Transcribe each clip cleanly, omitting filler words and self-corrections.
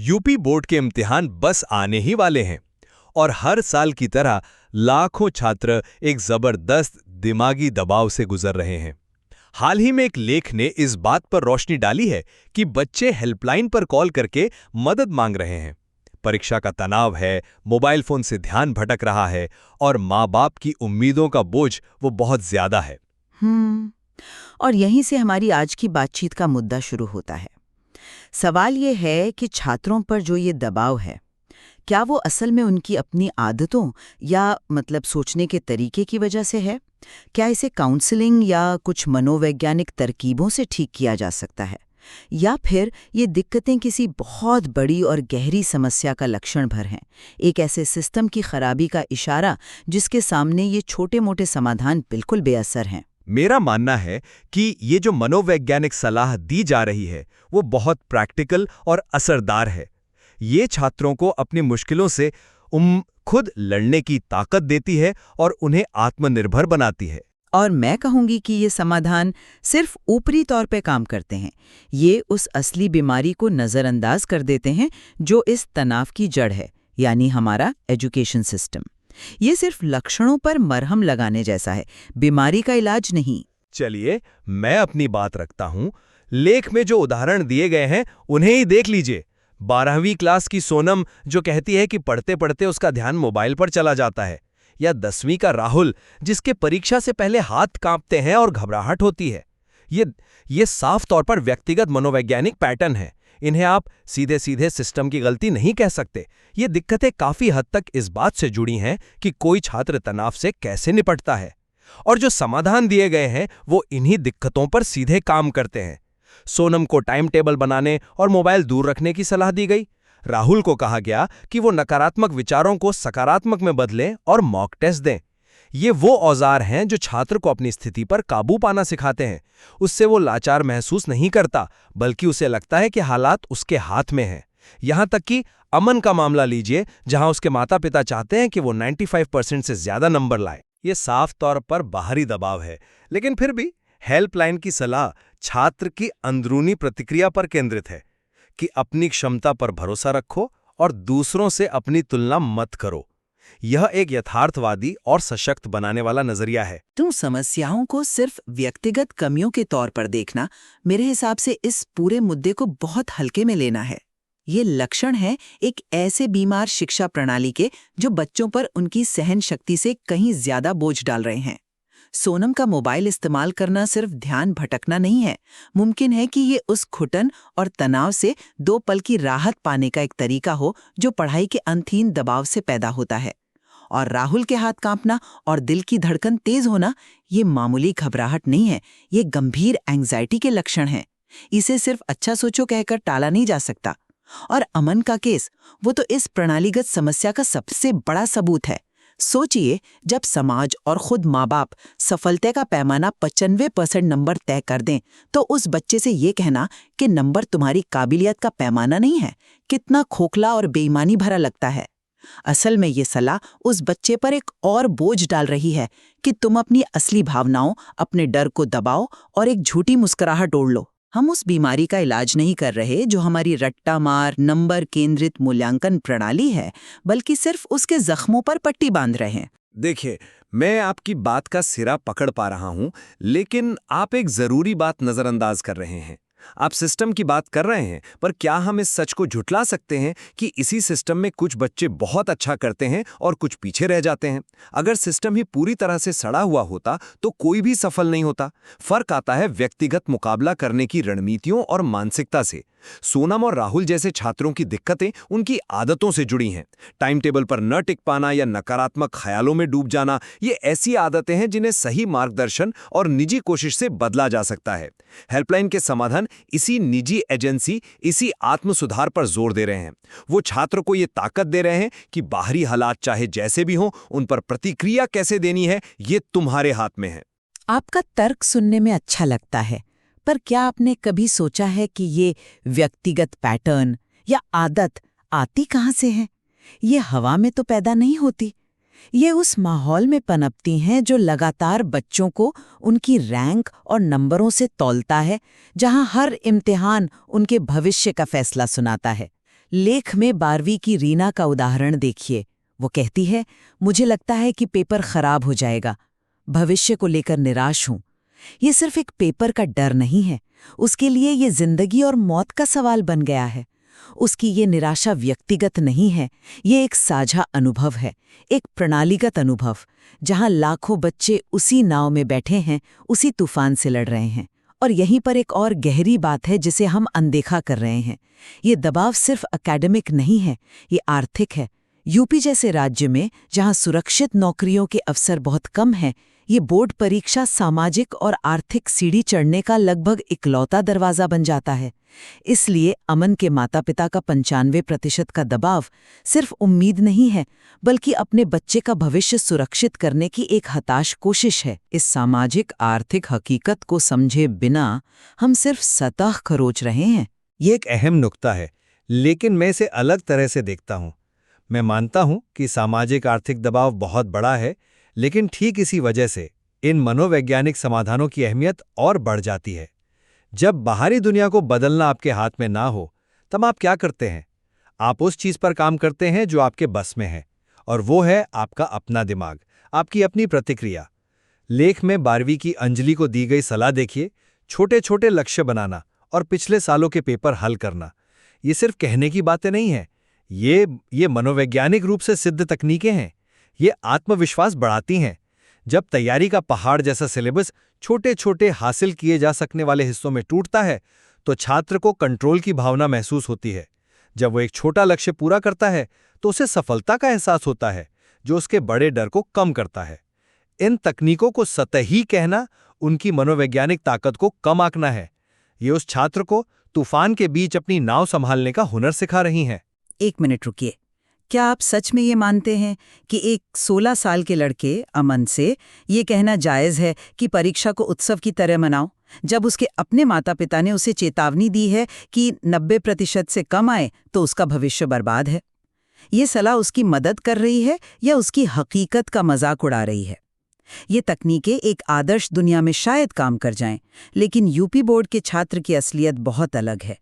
UP board के इम्तिहान बस आने ही वाले हैं और हर साल की तरह लाखों छात्र एक जबरदस्त दिमागी दबाव से गुजर रहे हैं। हाल ही में एक लेख ने इस बात पर रोशनी डाली है कि बच्चे हेल्पलाइन पर कॉल करके मदद मांग रहे हैं। परीक्षा का तनाव है, मोबाइल फोन से ध्यान भटक रहा है और माँ बाप की उम्मीदों का बोझ वो बहुत ज्यादा है। और यहीं से हमारी आज की बातचीत का मुद्दा शुरू होता है। सवाल ये है कि छात्रों पर जो ये दबाव है, क्या वो असल में उनकी अपनी आदतों या सोचने के तरीके की वजह से है? क्या इसे काउंसलिंग या कुछ मनोवैज्ञानिक तरकीबों से ठीक किया जा सकता है? या फिर ये दिक्कतें किसी बहुत बड़ी और गहरी समस्या का लक्षण भर हैं, एक ऐसे सिस्टम की खराबी का इशारा जिसके सामने ये छोटे-मोटे समाधान बिल्कुल बेअसर हैं? मेरा मानना है कि ये जो मनोवैज्ञानिक सलाह दी जा रही है वो बहुत प्रैक्टिकल और असरदार है। ये छात्रों को अपनी मुश्किलों से खुद लड़ने की ताकत देती है और उन्हें आत्मनिर्भर बनाती है। और मैं कहूंगी कि ये समाधान सिर्फ ऊपरी तौर पे काम करते हैं। ये उस असली बीमारी को नज़रअंदाज कर देते हैं जो इस तनाव की जड़ है, यानी हमारा एजुकेशन सिस्टम। ये सिर्फ लक्षणों पर मरहम लगाने जैसा है, बीमारी का इलाज नहीं। चलिए, मैं अपनी बात रखता हूँ। लेख में जो उदाहरण दिए गए हैं उन्हें ही देख लीजिए। 12वीं क्लास की सोनम जो कहती है कि पढ़ते पढ़ते उसका ध्यान मोबाइल पर चला जाता है, या 10वीं का राहुल जिसके परीक्षा से पहले हाथ कांपते हैं और घबराहट होती है। ये साफ तौर पर व्यक्तिगत मनोवैज्ञानिक पैटर्न है। इन्हें आप सीधे सीधे सिस्टम की गलती नहीं कह सकते। ये दिक्कतें काफी हद तक इस बात से जुड़ी हैं कि कोई छात्र तनाव से कैसे निपटता है, और जो समाधान दिए गए हैं वो इन्हीं दिक्कतों पर सीधे काम करते हैं। सोनम को टाइम टेबल बनाने और मोबाइल दूर रखने की सलाह दी गई। राहुल को कहा गया कि वो नकारात्मक विचारों को सकारात्मक में बदलें और मॉक टेस्ट दें। ये वो औजार हैं जो छात्र को अपनी स्थिति पर काबू पाना सिखाते हैं। उससे वो लाचार महसूस नहीं करता, बल्कि उसे लगता है कि हालात उसके हाथ में हैं। यहाँ तक कि अमन का मामला लीजिए, जहाँ उसके माता पिता चाहते हैं कि वो 95% से ज्यादा नंबर लाए। ये साफ तौर पर बाहरी दबाव है, लेकिन फिर भी हेल्पलाइन की सलाह छात्र की अंदरूनी प्रतिक्रिया पर केंद्रित है कि अपनी क्षमता पर भरोसा रखो और दूसरों से अपनी तुलना मत करो। यह एक यथार्थवादी और सशक्त बनाने वाला नजरिया है। तुम समस्याओं को सिर्फ व्यक्तिगत कमियों के तौर पर देखना, मेरे हिसाब से इस पूरे मुद्दे को बहुत हल्के में लेना है। ये लक्षण है एक ऐसे बीमार शिक्षा प्रणाली के जो बच्चों पर उनकी सहन शक्ति से कहीं ज्यादा बोझ डाल रहे हैं। सोनम का मोबाइल इस्तेमाल करना सिर्फ ध्यान भटकना नहीं है। मुमकिन है कि ये उस घुटन और तनाव से 2 पल की राहत पाने का एक तरीका हो जो पढ़ाई के अंतहीन दबाव से पैदा होता है। और राहुल के हाथ कांपना और दिल की धड़कन तेज होना, ये मामूली घबराहट नहीं है, ये गंभीर एंग्जाइटी के लक्षण हैं। इसे सिर्फ अच्छा सोचो कहकर टाला नहीं जा सकता। और अमन का केस, वो तो इस प्रणालीगत समस्या का सबसे बड़ा सबूत है। सोचिए, जब समाज और खुद माँ बाप सफलता का पैमाना 95% नंबर तय कर दें, तो उस बच्चे से ये कहना कि नंबर तुम्हारी काबिलियत का पैमाना नहीं है, कितना खोखला और बेईमानी भरा लगता है। असल में ये सलाह उस बच्चे पर एक और बोझ डाल रही है कि तुम अपनी असली भावनाओं, अपने डर को दबाओ और एक झूठी मुस्कुराहट ओढ़ लो। हम उस बीमारी का इलाज नहीं कर रहे जो हमारी रट्टा मार नंबर केंद्रित मूल्यांकन प्रणाली है, बल्कि सिर्फ उसके जख्मों पर पट्टी बांध रहे हैं। देखिए, मैं आपकी बात का सिरा पकड़ पा रहा हूं, लेकिन आप एक जरूरी बात नजरअंदाज कर रहे हैं। आप सिस्टम की बात कर रहे हैं, पर क्या हम इस सच को झुठला सकते हैं कि इसी सिस्टम में कुछ बच्चे बहुत अच्छा करते हैं और कुछ पीछे रह जाते हैं? अगर सिस्टम ही पूरी तरह से सड़ा हुआ होता तो कोई भी सफल नहीं होता। फर्क आता है व्यक्तिगत मुकाबला करने की रणनीतियों और मानसिकता से। सोनम और राहुल जैसे छात्रों की दिक्कतें उनकी आदतों से जुड़ी हैं। टाइम टेबल पर न टिक पाना या नकारात्मक ख्यालों में डूब जाना, ये ऐसी आदतें हैं जिन्हें सही मार्गदर्शन और निजी कोशिश से बदला जा सकता है। हेल्पलाइन के समाधान इसी निजी एजेंसी, इसी आत्म सुधार पर जोर दे रहे हैं। वो छात्र को ये ताकत दे रहे हैं कि बाहरी हालात चाहे जैसे भी हों, उन पर प्रतिक्रिया कैसे देनी है ये तुम्हारे हाथ में है। आपका तर्क सुनने में अच्छा लगता है, पर क्या आपने कभी सोचा है कि ये व्यक्तिगत पैटर्न या आदत आती कहाँ से है? ये हवा में तो पैदा नहीं होती। ये उस माहौल में पनपती हैं जो लगातार बच्चों को उनकी रैंक और नंबरों से तौलता है, जहां हर इम्तिहान उनके भविष्य का फैसला सुनाता है। लेख में 12वीं की रीना का उदाहरण देखिए। वो कहती है, मुझे लगता है कि पेपर खराब हो जाएगा, भविष्य को लेकर निराश हूं। ये सिर्फ एक पेपर का डर नहीं है, उसके लिए ये जिंदगी और मौत का सवाल बन गया है। उसकी ये निराशा व्यक्तिगत नहीं है, ये एक साझा अनुभव है, एक प्रणालीगत अनुभव, जहां लाखों बच्चे उसी नाव में बैठे हैं, उसी तूफान से लड़ रहे हैं। और यहीं पर एक और गहरी बात है जिसे हम अनदेखा कर रहे हैं। ये दबाव सिर्फ एकेडमिक नहीं है, ये आर्थिक है। यूपी जैसे राज्य में, जहां सुरक्षित नौकरियों के अवसर बहुत कम हैं, ये बोर्ड परीक्षा सामाजिक और आर्थिक सीढ़ी चढ़ने का लगभग इकलौता दरवाजा बन जाता है। इसलिए अमन के माता पिता का 95% का दबाव सिर्फ उम्मीद नहीं है, बल्कि अपने बच्चे का भविष्य सुरक्षित करने की एक हताश कोशिश है। इस सामाजिक आर्थिक हकीकत को समझे बिना हम सिर्फ सतह खरोच रहे हैं। ये एक अहम नुक्ता है, लेकिन मैं इसे अलग तरह से देखता हूँ। मैं मानता हूँ कि सामाजिक आर्थिक दबाव बहुत बड़ा है, लेकिन ठीक इसी वजह से इन मनोवैज्ञानिक समाधानों की अहमियत और बढ़ जाती है। जब बाहरी दुनिया को बदलना आपके हाथ में ना हो, तब आप क्या करते हैं? आप उस चीज पर काम करते हैं जो आपके बस में है, और वो है आपका अपना दिमाग, आपकी अपनी प्रतिक्रिया। लेख में 12वीं की अंजलि को दी गई सलाह देखिए, छोटे छोटे लक्ष्य बनाना और पिछले सालों के पेपर हल करना। ये सिर्फ कहने की बातें नहीं हैं, ये मनोवैज्ञानिक रूप से सिद्ध तकनीकें हैं। ये आत्मविश्वास बढ़ाती हैं। जब तैयारी का पहाड़ जैसा सिलेबस छोटे छोटे हासिल किए जा सकने वाले हिस्सों में टूटता है, तो छात्र को कंट्रोल की भावना महसूस होती है। जब वो एक छोटा लक्ष्य पूरा करता है, तो उसे सफलता का एहसास होता है, जो उसके बड़े डर को कम करता है। इन तकनीकों को सतही कहना उनकी मनोवैज्ञानिक ताकत को कम आंकना है। ये उस छात्र को तूफान के बीच अपनी नाव संभालने का हुनर सिखा रही हैं। 1 मिनट रुकिए। क्या आप सच में ये मानते हैं कि एक 16 साल के लड़के अमन से ये कहना जायज़ है कि परीक्षा को उत्सव की तरह मनाओ, जब उसके अपने माता पिता ने उसे चेतावनी दी है कि 90% से कम आए तो उसका भविष्य बर्बाद है? ये सलाह उसकी मदद कर रही है या उसकी हकीकत का मजाक उड़ा रही है? ये तकनीकें एक आदर्श दुनिया में शायद काम कर जाएं, लेकिन यूपी बोर्ड के छात्र की असलियत बहुत अलग है।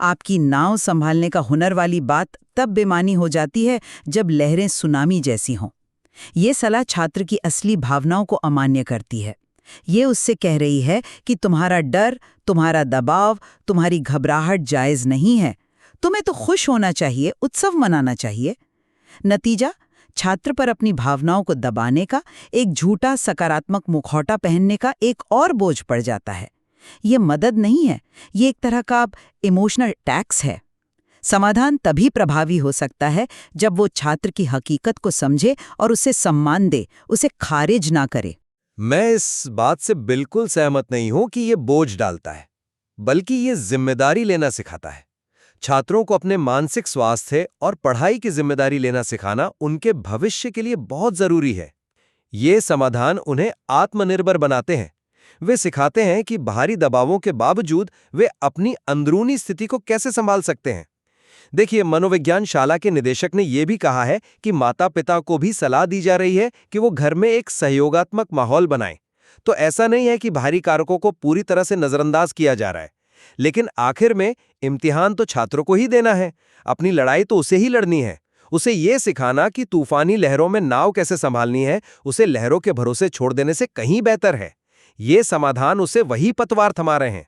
आपकी नाव संभालने का हुनर वाली बात तब बेमानी हो जाती है जब लहरें सुनामी जैसी हों। ये सलाह छात्र की असली भावनाओं को अमान्य करती है। ये उससे कह रही है कि तुम्हारा डर, तुम्हारा दबाव, तुम्हारी घबराहट जायज़ नहीं है। तुम्हें तो खुश होना चाहिए, उत्सव मनाना चाहिए। नतीजा, छात्र पर अपनी भावनाओं को दबाने का, एक झूठा सकारात्मक मुखौटा पहनने का एक और बोझ पड़ जाता है। ये मदद नहीं है, ये एक तरह का इमोशनल टैक्स है। समाधान तभी प्रभावी हो सकता है जब वो छात्र की हकीकत को समझे और उसे सम्मान दे, उसे खारिज ना करे। मैं इस बात से बिल्कुल सहमत नहीं हूं कि ये बोझ डालता है, बल्कि ये जिम्मेदारी लेना सिखाता है। छात्रों को अपने मानसिक स्वास्थ्य और पढ़ाई की जिम्मेदारी लेना सिखाना उनके भविष्य के लिए बहुत जरूरी है। ये समाधान उन्हें आत्मनिर्भर बनाते हैं। वे सिखाते हैं कि बाहरी दबावों के बावजूद वे अपनी अंदरूनी स्थिति को कैसे संभाल सकते हैं। देखिए, मनोविज्ञान शाला के निदेशक ने यह भी कहा है कि माता-पिता को भी सलाह दी जा रही है कि वो घर में एक सहयोगात्मक माहौल बनाएं। तो ऐसा नहीं है कि बाहरी कारकों को पूरी तरह से नजरअंदाज किया जा रहा है, लेकिन आखिर में इम्तिहान तो छात्रों को ही देना है, अपनी लड़ाई तो उसे ही लड़नी है। उसे ये सिखाना कि तूफानी लहरों में नाव कैसे संभालनी है, उसे लहरों के भरोसे छोड़ देने से कहीं बेहतर है। ये समाधान उसे वही पतवार थमा रहे हैं।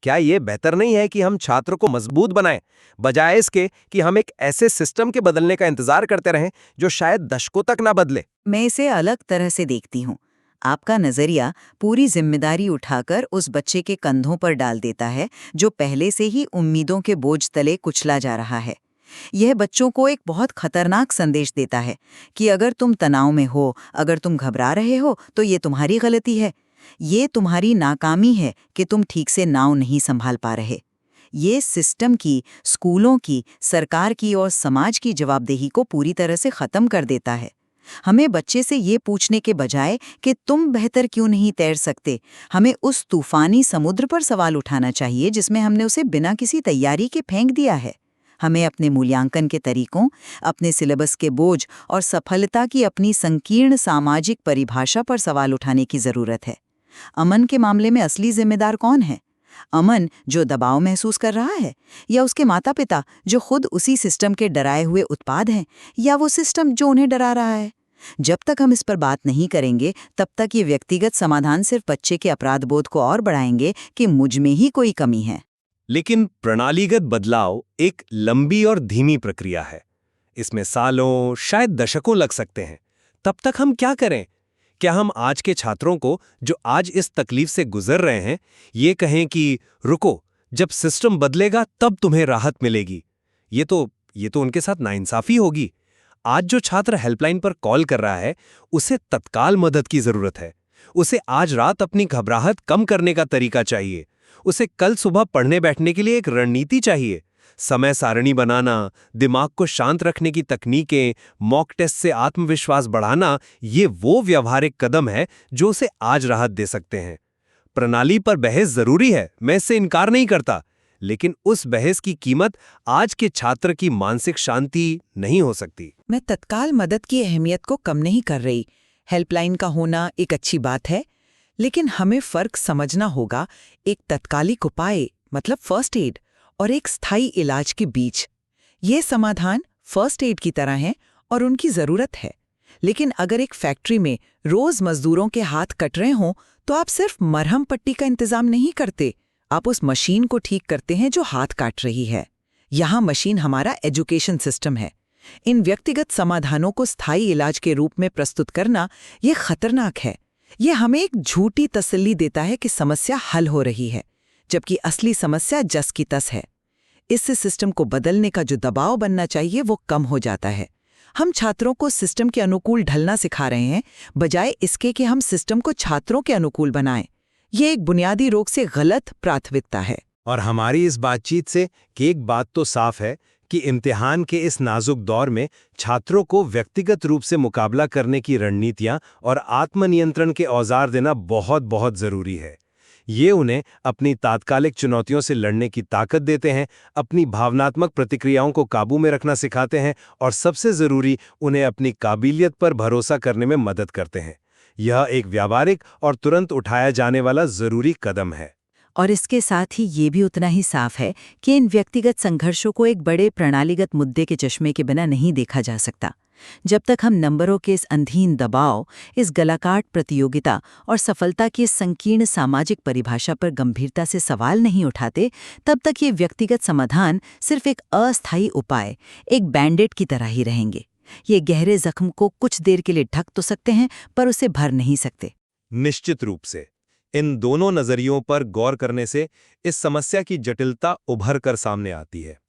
क्या ये बेहतर नहीं है कि हम छात्र को मजबूत बनाएं, बजाय इसके कि हम एक ऐसे सिस्टम के बदलने का इंतजार करते रहें जो शायद दशकों तक ना बदले? मैं इसे अलग तरह से देखती हूँ। आपका नजरिया पूरी जिम्मेदारी उठाकर उस बच्चे के कंधों पर डाल देता है जो पहले से ही उम्मीदों के बोझ तले कुचला जा रहा है। यह बच्चों को एक बहुत खतरनाक संदेश देता है कि अगर तुम तनाव में हो, अगर तुम घबरा रहे हो, तो ये तुम्हारी गलती है। ये तुम्हारी नाकामी है कि तुम ठीक से नाव नहीं संभाल पा रहे। ये सिस्टम की, स्कूलों की, सरकार की और समाज की जवाबदेही को पूरी तरह से खत्म कर देता है। हमें बच्चे से ये पूछने के बजाय कि तुम बेहतर क्यों नहीं तैर सकते, हमें उस तूफानी समुद्र पर सवाल उठाना चाहिए जिसमें हमने उसे बिना किसी तैयारी के फेंक दिया है। हमें अपने मूल्यांकन के तरीकों, अपने सिलेबस के बोझ और सफलता की अपनी संकीर्ण सामाजिक परिभाषा पर सवाल उठाने की जरूरत है। अमन के मामले में असली जिम्मेदार कौन है? अमन जो दबाव महसूस कर रहा है, या उसके माता पिता जो खुद उसी सिस्टम के डराए हुए उत्पाद हैं, या वो सिस्टम जो उन्हें डरा रहा है। जब तक हम इस पर बात नहीं करेंगे तब तक ये व्यक्तिगत समाधान सिर्फ बच्चे के अपराध बोध को और बढ़ाएंगे कि मुझ में ही कोई कमी है। लेकिन प्रणालीगत बदलाव एक लंबी और धीमी प्रक्रिया है। इसमें सालों, शायद दशकों लग सकते हैं। तब तक हम क्या करें? क्या हम आज के छात्रों को जो आज इस तकलीफ से गुजर रहे हैं, ये कहें कि रुको, जब सिस्टम बदलेगा तब तुम्हें राहत मिलेगी? ये तो उनके साथ नाइंसाफी होगी। आज जो छात्र हेल्पलाइन पर कॉल कर रहा है, उसे तत्काल मदद की जरूरत है। उसे आज रात अपनी घबराहट कम करने का तरीका चाहिए। उसे कल सुबह पढ़ने बैठने के लिए एक रणनीति चाहिए। समय सारणी बनाना, दिमाग को शांत रखने की तकनीकें, मॉक टेस्ट से आत्मविश्वास बढ़ाना, ये वो व्यवहारिक कदम है जो उसे आज राहत दे सकते हैं। प्रणाली पर बहस जरूरी है, मैं इससे इनकार नहीं करता, लेकिन उस बहस की कीमत आज के छात्र की मानसिक शांति नहीं हो सकती। मैं तत्काल मदद की अहमियत को कम नहीं कर रही। हेल्पलाइन का होना एक अच्छी बात है, लेकिन हमें फर्क समझना होगा एक तत्कालिक उपाय मतलब फर्स्ट एड और एक स्थायी इलाज के बीच। ये समाधान फर्स्ट एड की तरह हैं और उनकी ज़रूरत है, लेकिन अगर एक फैक्ट्री में रोज़ मजदूरों के हाथ कट रहे हों तो आप सिर्फ मरहम पट्टी का इंतज़ाम नहीं करते, आप उस मशीन को ठीक करते हैं जो हाथ काट रही है। यहाँ मशीन हमारा एजुकेशन सिस्टम है। इन व्यक्तिगत समाधानों को स्थायी इलाज के रूप में प्रस्तुत करना ये खतरनाक है। ये हमें एक झूठी तसल्ली देता है कि समस्या हल हो रही है, जबकि असली समस्या जस की तस है। इससे सिस्टम को बदलने का जो दबाव बनना चाहिए वो कम हो जाता है। हम छात्रों को सिस्टम के अनुकूल ढलना सिखा रहे हैं, बजाय इसके कि हम सिस्टम को छात्रों के अनुकूल बनाएं। ये एक बुनियादी रोग से गलत प्राथमिकता है। और हमारी इस बातचीत से कि एक बात तो साफ है कि इम्तिहान के इस नाजुक दौर में छात्रों को व्यक्तिगत रूप से मुकाबला करने की रणनीतियां और आत्मनियंत्रण के औजार देना बहुत बहुत जरूरी है। ये उन्हें अपनी तात्कालिक चुनौतियों से लड़ने की ताकत देते हैं, अपनी भावनात्मक प्रतिक्रियाओं को काबू में रखना सिखाते हैं और सबसे जरूरी उन्हें अपनी काबिलियत पर भरोसा करने में मदद करते हैं। यह एक व्यावहारिक और तुरंत उठाया जाने वाला जरूरी कदम है। और इसके साथ ही ये भी उतना ही साफ है कि इन व्यक्तिगत संघर्षों को एक बड़े प्रणालीगत मुद्दे के चश्मे के बिना नहीं देखा जा सकता। जब तक हम नंबरों के इस अंधीन दबाव, इस गलाकाट प्रतियोगिता और सफलता की इस संकीर्ण सामाजिक परिभाषा पर गंभीरता से सवाल नहीं उठाते, तब तक ये व्यक्तिगत समाधान सिर्फ एक अस्थायी उपाय, एक बैंडेड की तरह ही रहेंगे। ये गहरे जख्म को कुछ देर के लिए ढक तो सकते हैं, पर उसे भर नहीं सकते। निश्चित रूप से इन दोनों नजरियों पर गौर करने से इस समस्या की जटिलता उभर कर सामने आती है।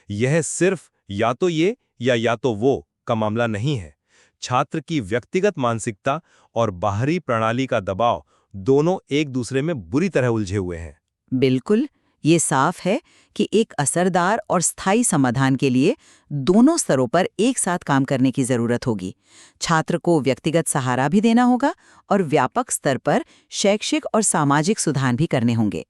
यह सिर्फ या तो ये या तो वो का मामला नहीं है। छात्र की व्यक्तिगत मानसिकता और बाहरी प्रणाली का दबाव दोनों एक दूसरे में बुरी तरह उलझे हुए हैं। बिल्कुल, ये साफ है कि एक असरदार और स्थायी समाधान के लिए दोनों स्तरों पर एक साथ काम करने की जरूरत होगी। छात्र को व्यक्तिगत सहारा भी देना होगा और व्यापक स्तर पर शैक्षिक और सामाजिक सुधार भी करने होंगे।